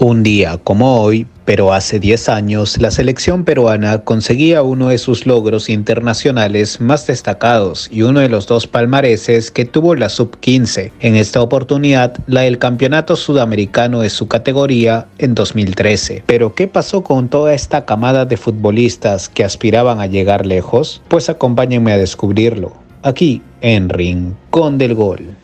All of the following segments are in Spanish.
Un día como hoy, pero hace 10 años, la selección peruana conseguía uno de sus logros internacionales más destacados y uno de los dos palmareses que tuvo la Sub-15, en esta oportunidad la del Campeonato Sudamericano de su categoría en 2013. Pero ¿qué pasó con toda esta camada de futbolistas que aspiraban a llegar lejos? Pues acompáñenme a descubrirlo, aquí en Rincón del Gol.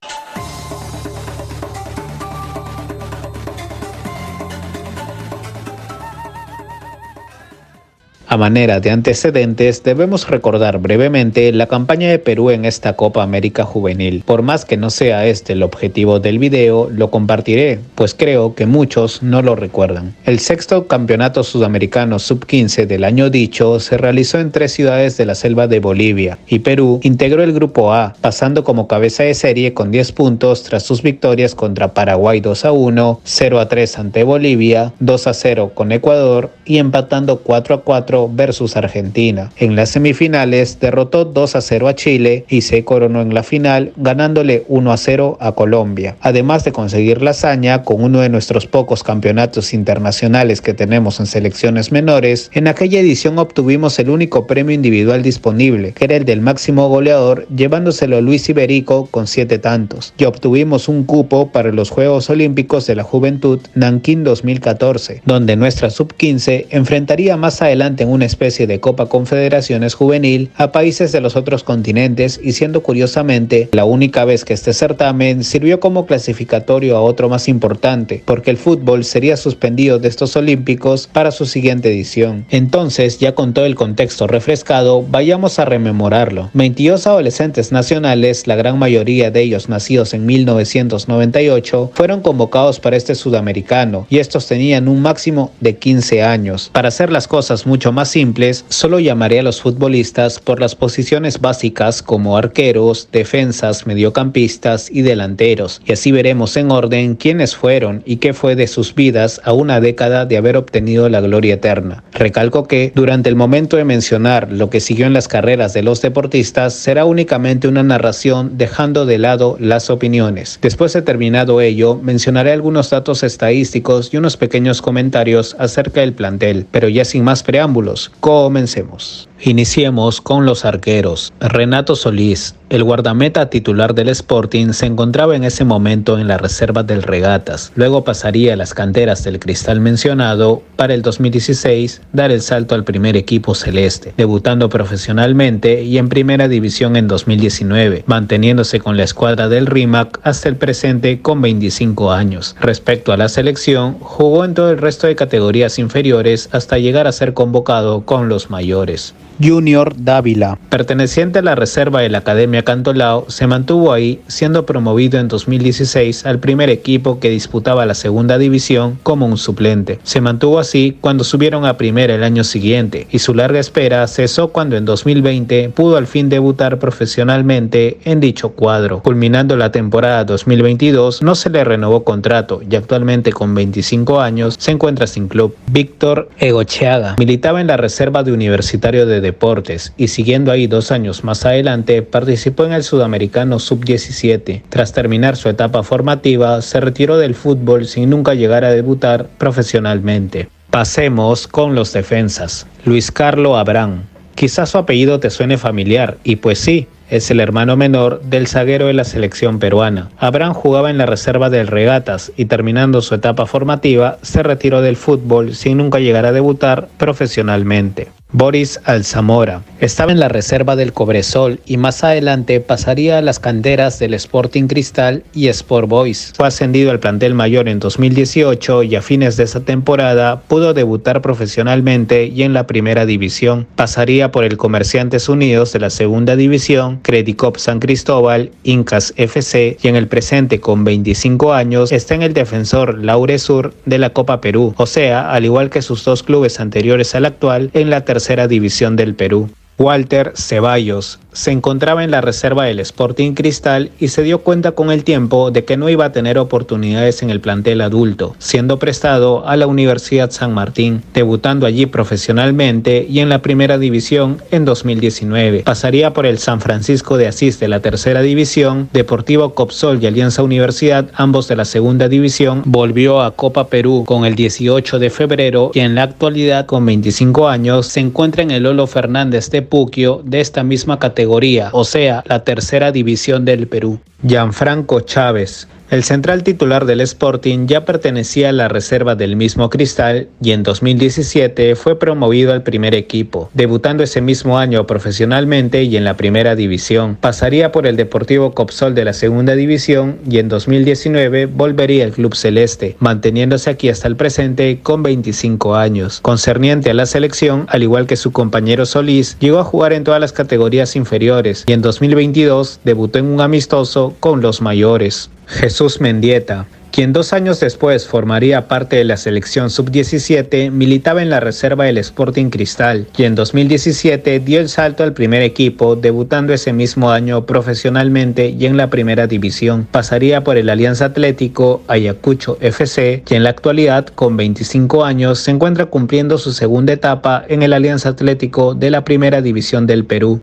A manera de antecedentes, debemos recordar brevemente la campaña de Perú en esta Copa América Juvenil. Por más que no sea este el objetivo del video, lo compartiré, pues creo que muchos no lo recuerdan. El sexto Campeonato Sudamericano Sub-15 del año dicho se realizó en 3 ciudades de la selva de Bolivia, y Perú integró el Grupo A, pasando como cabeza de serie con 10 puntos tras sus victorias contra Paraguay 2-1, 0-3 ante Bolivia, 2-0 con Ecuador y empatando 4-4 versus Argentina. En las semifinales derrotó 2-0 a Chile y se coronó en la final ganándole 1-0 a Colombia. Además de conseguir la hazaña con uno de nuestros pocos campeonatos internacionales que tenemos en selecciones menores, en aquella edición obtuvimos el único premio individual disponible, que era el del máximo goleador, llevándoselo a Luis Iberico con 7 tantos, y obtuvimos un cupo para los Juegos Olímpicos de la Juventud Nankín 2014, donde nuestra Sub-15 enfrentaría más adelante en una especie de Copa Confederaciones Juvenil a países de los otros continentes, y siendo curiosamente la única vez que este certamen sirvió como clasificatorio a otro más importante, porque el fútbol sería suspendido de estos olímpicos para su siguiente edición. Entonces, ya con todo el contexto refrescado, vayamos a rememorarlo. 22 adolescentes nacionales, la gran mayoría de ellos nacidos en 1998, fueron convocados para este sudamericano, y estos tenían un máximo de 15 años. Para hacer las cosas mucho más simples, solo llamaré a los futbolistas por las posiciones básicas como arqueros, defensas, mediocampistas y delanteros, y así veremos en orden quiénes fueron y qué fue de sus vidas a una década de haber obtenido la gloria eterna. Recalco que, durante el momento de mencionar lo que siguió en las carreras de los deportistas, será únicamente una narración dejando de lado las opiniones. Después de terminado ello, mencionaré algunos datos estadísticos y unos pequeños comentarios acerca del plantel, pero ya sin más preámbulos, comencemos. Iniciemos con los arqueros. Renato Solís, el guardameta titular del Sporting, se encontraba en ese momento en la reserva del Regatas. Luego pasaría a las canteras del Cristal mencionado para el 2016 dar el salto al primer equipo celeste, debutando profesionalmente y en primera división en 2019, manteniéndose con la escuadra del RIMAC hasta el presente con 25 años. Respecto a la selección, jugó en todo el resto de categorías inferiores hasta llegar a ser convocado con los mayores. Junior Dávila, perteneciente a la reserva de la Academia Cantolao, se mantuvo ahí, siendo promovido en 2016 al primer equipo que disputaba la segunda división como un suplente. Se mantuvo así cuando subieron a primera el año siguiente, y su larga espera cesó cuando en 2020 pudo al fin debutar profesionalmente en dicho cuadro. Culminando la temporada 2022, no se le renovó contrato y actualmente con 25 años se encuentra sin club. Víctor Egocheaga militaba en la reserva de Universitario de Deportes y, siguiendo ahí 2 años más adelante, participó en el Sudamericano Sub-17. Tras terminar su etapa formativa, se retiró del fútbol sin nunca llegar a debutar profesionalmente. Pasemos con los defensas. Luis Carlo Abrán. Quizás su apellido te suene familiar, y pues sí, es el hermano menor del zaguero de la selección peruana. Abrán jugaba en la reserva del Regatas y, terminando su etapa formativa, se retiró del fútbol sin nunca llegar a debutar profesionalmente. Boris Alzamora. Estaba en la reserva del Cobresol y más adelante pasaría a las canteras del Sporting Cristal y Sport Boys. Fue ascendido al plantel mayor en 2018 y a fines de esa temporada pudo debutar profesionalmente y en la primera división. Pasaría por el Comerciantes Unidos de la segunda división, Credicop San Cristóbal, Incas FC, y en el presente, con 25 años, está en el Defensor Lauresur de la Copa Perú, o sea, al igual que sus 2 clubes anteriores al actual, en la tercera división del Perú. Walter Ceballos se encontraba en la reserva del Sporting Cristal y se dio cuenta con el tiempo de que no iba a tener oportunidades en el plantel adulto, siendo prestado a la Universidad San Martín, debutando allí profesionalmente y en la primera división en 2019. Pasaría por el San Francisco de Asís de la tercera división, Deportivo Copsol y Alianza Universidad, ambos de la segunda división. Volvió a Copa Perú con el 18 de febrero y en la actualidad, con 25 años, se encuentra en el Lolo Fernández de Puquio de esta misma categoría, o sea, la tercera división del Perú. Gianfranco Chávez. El central titular del Sporting ya pertenecía a la reserva del mismo Cristal y en 2017 fue promovido al primer equipo, debutando ese mismo año profesionalmente y en la primera división. Pasaría por el Deportivo Copsol de la segunda división y en 2019 volvería al club celeste, manteniéndose aquí hasta el presente con 25 años. Concerniente a la selección, al igual que su compañero Solís, llegó a jugar en todas las categorías inferiores y en 2022 debutó en un amistoso con los mayores. Jesús Mendieta, quien 2 años después formaría parte de la selección sub-17, militaba en la reserva del Sporting Cristal y en 2017 dio el salto al primer equipo, debutando ese mismo año profesionalmente y en la primera división. Pasaría por el Alianza Atlético, Ayacucho FC y en la actualidad, con 25 años, se encuentra cumpliendo su segunda etapa en el Alianza Atlético de la primera división del Perú.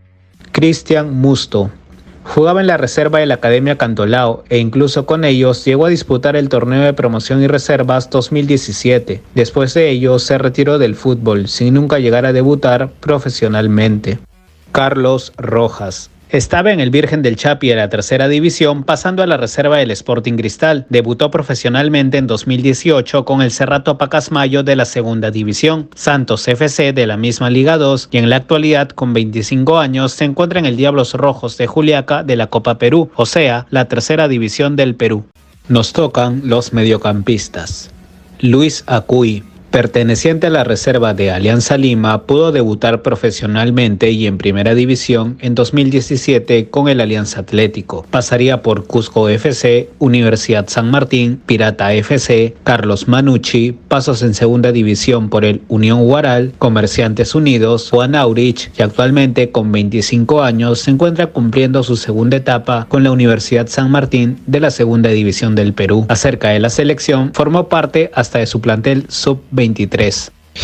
Cristian Musto. Jugaba en la reserva de la Academia Cantolao e incluso con ellos llegó a disputar el torneo de promoción y reservas 2017. Después de ello se retiró del fútbol sin nunca llegar a debutar profesionalmente. Carlos Rojas. Estaba en el Virgen del Chapi de la tercera división, pasando a la reserva del Sporting Cristal. Debutó profesionalmente en 2018 con el Cerrato Pacasmayo de la segunda división, Santos FC de la misma Liga 2 y en la actualidad, con 25 años, se encuentra en el Diablos Rojos de Juliaca de la Copa Perú, o sea, la tercera división del Perú. Nos tocan los mediocampistas. Luis Acuy. Perteneciente a la reserva de Alianza Lima, pudo debutar profesionalmente y en primera división en 2017 con el Alianza Atlético. Pasaría por Cusco FC, Universidad San Martín, Pirata FC, Carlos Manucci, pasos en segunda división por el Unión Huaral, Comerciantes Unidos, Juan Aurich y actualmente con 25 años se encuentra cumpliendo su segunda etapa con la Universidad San Martín de la segunda división del Perú. Acerca de la selección, formó parte hasta de su plantel sub-23.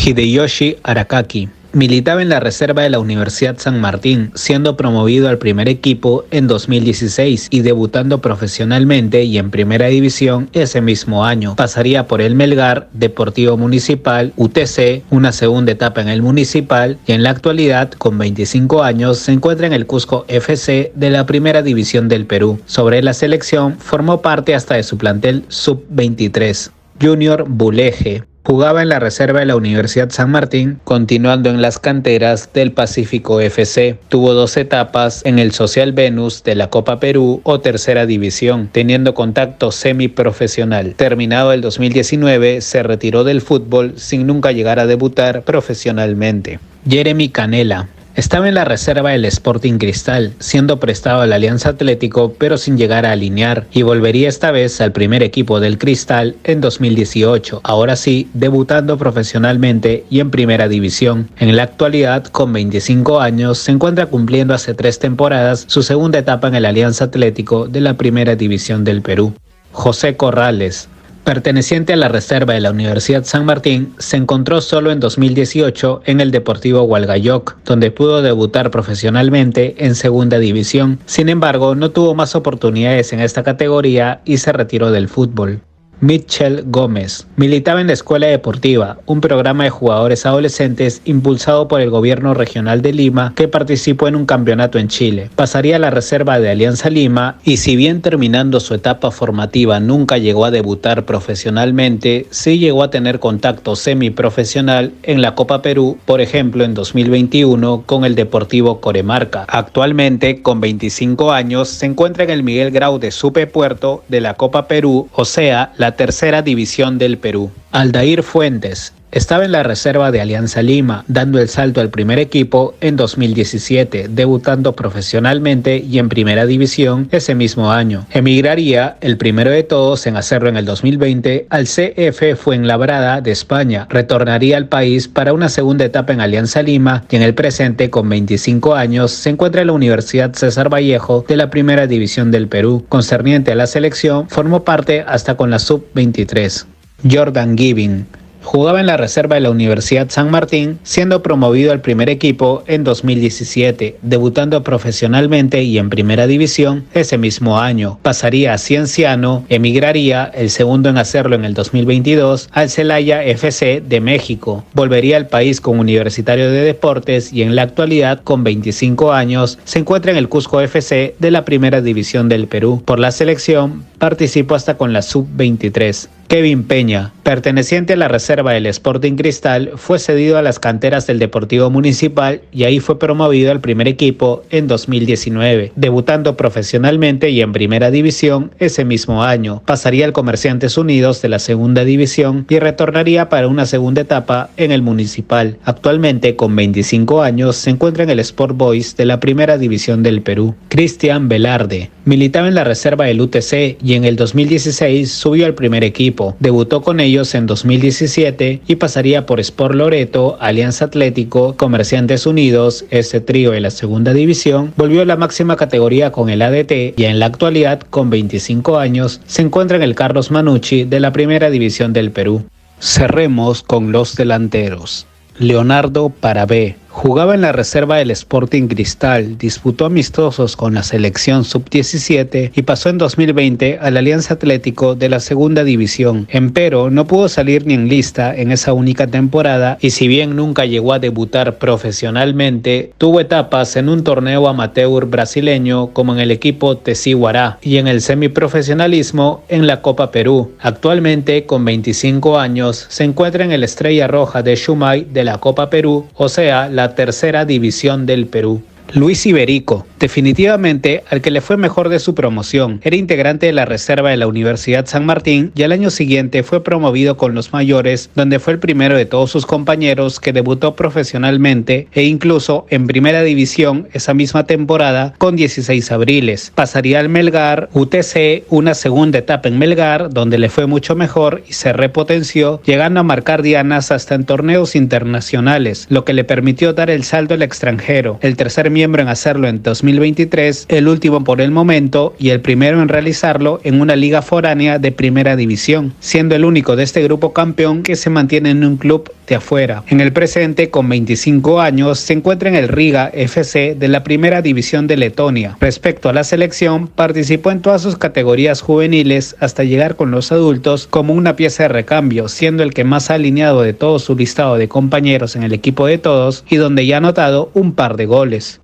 Hideyoshi Arakaki. Militaba en la reserva de la Universidad San Martín, siendo promovido al primer equipo en 2016 y debutando profesionalmente y en primera división ese mismo año. Pasaría por el Melgar, Deportivo Municipal, UTC, una segunda etapa en el Municipal y en la actualidad, con 25 años, se encuentra en el Cusco FC de la primera división del Perú. Sobre la selección, formó parte hasta de su plantel sub-23. Junior Buleje. Jugaba en la reserva de la Universidad San Martín, continuando en las canteras del Pacífico FC. Tuvo 2 etapas en el Social Venus de la Copa Perú o tercera división, teniendo contacto semiprofesional. Terminado el 2019, se retiró del fútbol sin nunca llegar a debutar profesionalmente. Jeremy Canela. Estaba en la reserva del Sporting Cristal, siendo prestado al Alianza Atlético pero sin llegar a alinear, y volvería esta vez al primer equipo del Cristal en 2018, ahora sí debutando profesionalmente y en primera división. En la actualidad, con 25 años, se encuentra cumpliendo hace 3 temporadas su segunda etapa en el Alianza Atlético de la primera división del Perú. José Corrales. Perteneciente a la reserva de la Universidad San Martín, se encontró solo en 2018 en el Deportivo Hualgayoc, donde pudo debutar profesionalmente en segunda división. Sin embargo, no tuvo más oportunidades en esta categoría y se retiró del fútbol. Mitchell Gómez. Militaba en la Escuela Deportiva, un programa de jugadores adolescentes impulsado por el gobierno regional de Lima que participó en un campeonato en Chile. Pasaría a la reserva de Alianza Lima y si bien terminando su etapa formativa nunca llegó a debutar profesionalmente, sí llegó a tener contacto semiprofesional en la Copa Perú, por ejemplo en 2021 con el Deportivo Coremarca. Actualmente, con 25 años, se encuentra en el Miguel Grau de Supe Puerto de la Copa Perú, o sea, la tercera división del Perú. Aldair Fuentes. Estaba en la reserva de Alianza Lima, dando el salto al primer equipo en 2017, debutando profesionalmente y en primera división ese mismo año. Emigraría, el primero de todos en hacerlo en el 2020, al CF Fuenlabrada de España. Retornaría al país para una segunda etapa en Alianza Lima y en el presente, con 25 años, se encuentra en la Universidad César Vallejo de la primera división del Perú. Concerniente a la selección, formó parte hasta con la sub-23. Jordan Giving jugaba en la reserva de la Universidad San Martín, siendo promovido al primer equipo en 2017, debutando profesionalmente y en primera división ese mismo año. Pasaría a Cienciano, emigraría, el segundo en hacerlo en el 2022, al Celaya FC de México. Volvería al país con Universitario de Deportes y en la actualidad, con 25 años, se encuentra en el Cusco FC de la primera división del Perú. Por la selección, participó hasta con la sub-23. Kevin Peña, perteneciente a la reserva del Sporting Cristal, fue cedido a las canteras del Deportivo Municipal y ahí fue promovido al primer equipo en 2019, debutando profesionalmente y en primera división ese mismo año. Pasaría al Comerciantes Unidos de la segunda división y retornaría para una segunda etapa en el Municipal. Actualmente, con 25 años, se encuentra en el Sport Boys de la primera división del Perú. Cristian Velarde militaba en la reserva del UTC y en el 2016 subió al primer equipo. Debutó con ellos en 2017 y pasaría por Sport Loreto, Alianza Atlético, Comerciantes Unidos. Este trío de la segunda división volvió a la máxima categoría con el ADT y en la actualidad, con 25 años, se encuentra en el Carlos Manucci de la primera división del Perú. Cerremos con los delanteros. Leonardo Parabé jugaba en la reserva del Sporting Cristal, disputó amistosos con la selección sub-17 y pasó en 2020 al Alianza Atlético de la segunda división. Empero no pudo salir ni en lista en esa única temporada y si bien nunca llegó a debutar profesionalmente, tuvo etapas en un torneo amateur brasileño como en el equipo Tesi Guará y en el semiprofesionalismo en la Copa Perú. Actualmente, con 25 años, se encuentra en el Estrella Roja de Shumay de la Copa Perú, o sea, la tercera división del Perú. Luis Iberico, definitivamente al que le fue mejor de su promoción, era integrante de la reserva de la Universidad San Martín y al año siguiente fue promovido con los mayores, donde fue el primero de todos sus compañeros que debutó profesionalmente e incluso en primera división esa misma temporada con 16 abriles. Pasaría al Melgar UTC, una segunda etapa en Melgar donde le fue mucho mejor y se repotenció, llegando a marcar dianas hasta en torneos internacionales, lo que le permitió dar el salto al extranjero. El tercer miembro en hacerlo en 2023, el último por el momento y el primero en realizarlo en una liga foránea de primera división, siendo el único de este grupo campeón que se mantiene en un club de afuera. En el presente, con 25 años, se encuentra en el Riga FC de la primera división de Letonia. Respecto a la selección, participó en todas sus categorías juveniles hasta llegar con los adultos como una pieza de recambio, siendo el que más ha alineado de todo su listado de compañeros en el equipo de todos y donde ya ha anotado un par de goles.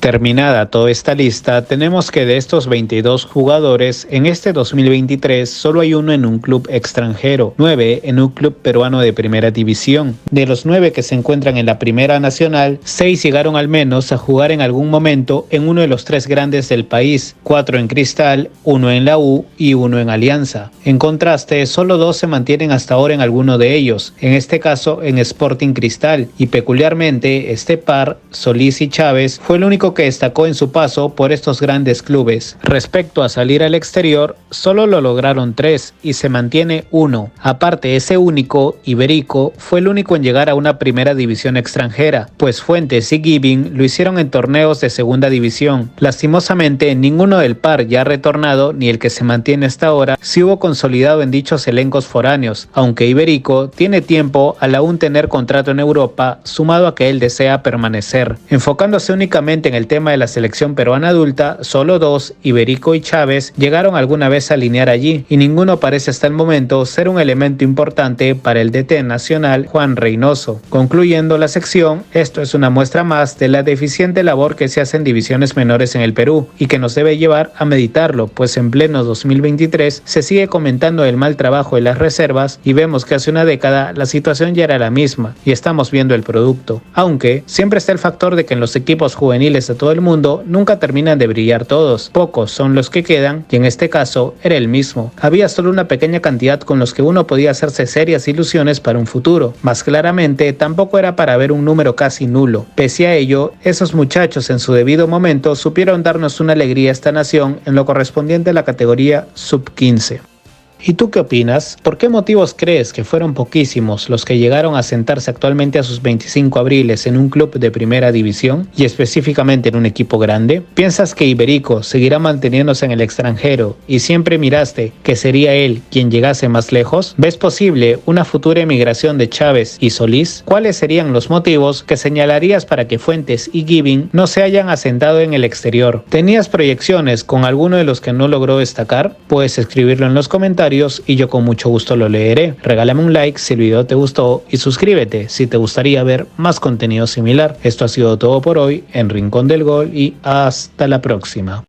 Terminada toda esta lista, tenemos que de estos 22 jugadores, en este 2023 solo hay uno en un club extranjero, 9 en un club peruano de primera división. De los 9 que se encuentran en la primera nacional, 6 llegaron al menos a jugar en algún momento en uno de los 3 grandes del país, 4 en Cristal, 1 en la U y 1 en Alianza. En contraste, solo 2 se mantienen hasta ahora en alguno de ellos, en este caso en Sporting Cristal, y peculiarmente este par, Solís y Chávez, fue el único que destacó en su paso por estos grandes clubes. Respecto a salir al exterior, solo lo lograron 3 y se mantiene 1. Aparte, ese único, Iberico, fue el único en llegar a una primera división extranjera, pues Fuentes y Giving lo hicieron en torneos de segunda división. Lastimosamente, ninguno del par ya ha retornado, ni el que se mantiene hasta ahora, se hubo consolidado en dichos elencos foráneos, aunque Iberico tiene tiempo al aún tener contrato en Europa, sumado a que él desea permanecer. Enfocándose únicamente en el tema de la selección peruana adulta, solo 2, Iberico y Chávez, llegaron alguna vez a alinear allí y ninguno parece hasta el momento ser un elemento importante para el DT nacional Juan Reynoso. Concluyendo la sección, esto es una muestra más de la deficiente labor que se hace en divisiones menores en el Perú y que nos debe llevar a meditarlo, pues en pleno 2023 se sigue comentando el mal trabajo de las reservas y vemos que hace una década la situación ya era la misma y estamos viendo el producto, aunque siempre está el factor de que en los equipos juveniles de todo el mundo, nunca terminan de brillar todos. Pocos son los que quedan, y en este caso era el mismo. Había solo una pequeña cantidad con los que uno podía hacerse serias ilusiones para un futuro. Más claramente, tampoco era para ver un número casi nulo. Pese a ello, esos muchachos en su debido momento supieron darnos una alegría a esta nación en lo correspondiente a la categoría sub-15. ¿Y tú qué opinas? ¿Por qué motivos crees que fueron poquísimos los que llegaron a sentarse actualmente a sus 25 abriles en un club de primera división y específicamente en un equipo grande? ¿Piensas que Iberico seguirá manteniéndose en el extranjero y siempre miraste que sería él quien llegase más lejos? ¿Ves posible una futura emigración de Chávez y Solís? ¿Cuáles serían los motivos que señalarías para que Fuentes y Giving no se hayan asentado en el exterior? ¿Tenías proyecciones con alguno de los que no logró destacar? Puedes escribirlo en los comentarios y yo con mucho gusto lo leeré. Regálame un like si el video te gustó y suscríbete si te gustaría ver más contenido similar. Esto ha sido todo por hoy en Rincón del Gol y hasta la próxima.